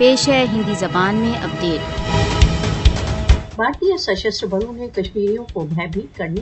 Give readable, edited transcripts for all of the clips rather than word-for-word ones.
پیش ہے ہندی زبان میں اپڈیٹ۔ بھارتیہ سشستر بلوں نے کشمیریوں کو بھیبھیت کرنے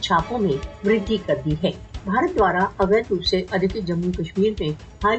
چھاپوں میں وردھی کر دی ہے۔ بھارت دوارا اویدھ روپ سے ادھکت جموں کشمیر میں حال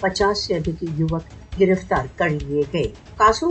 50 سے ادھک یوک گرفتار کر لیے گئے۔ کاسوں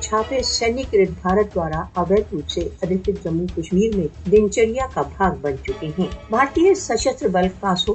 چھاپے سینیہ کرت بھارت دوارا اویدھ روپ سے ادھکت جموں کشمیر میں دنچریا کا بھاگ بن چکے ہیں۔ بھارتیہ سشستر بل کاسوں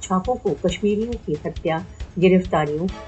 چھاپوں کو کشمیریوں کی ہتیا، گرفتاریوں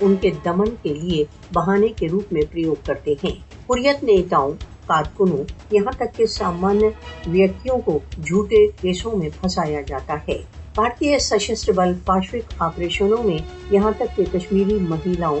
ان کے دمن کے لیے بہانے کے روپ میں پریوگ کرتے ہیں۔ حریت نیتاؤں، کارکنوں، یہاں تک کہ سامانیہ ویکتیوں کو جھوٹے کیسوں میں پھنسایا جاتا ہے۔ بھارتیہ سشستر بل پاشوک آپریشنوں میں یہاں تک کہ کشمیری مہیلاؤں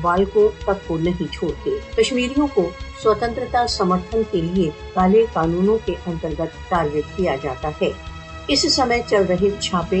بالکوں تک کو نہیں چھوڑتے۔ کشمیریوں کو سوتنترتا سمرتھن کے لیے کالے قانونوں کے انترگت ٹارگٹ کیا جاتا ہے۔ اس سمے چل رہے چھاپے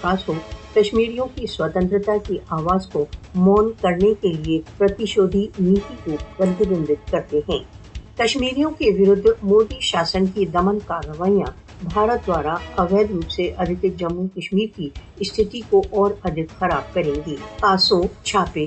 کاسوں کشمیریوں کی سوتنترتا کی آواز کو مون کرنے کے لیے پرتیشودھی نیتی کو پرتبمبت کرتے ہیں۔ کشمیریوں کے ورد مودی شاسن کی دمن کارروائیاں بھارت دوارا اویدھ روپ سے ادھکت جموں کشمیر کی استھتی کو اور ادھک خراب کریں گی۔ کاسوں، چھاپے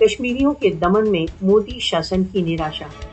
کشمیریوں کے دمن میں مودی شاسن کی نراشا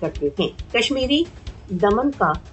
کرتے ہیں۔ کشمیری دمن کا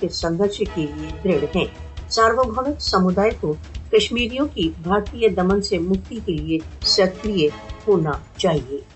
کے سنگھرش کے لیے دڑھ ہیں۔ ساروبھومک سمودائے کو کشمیریوں کی بھارتیہ دمن سے مکتی کے لیے سکریہ ہونا چاہیے۔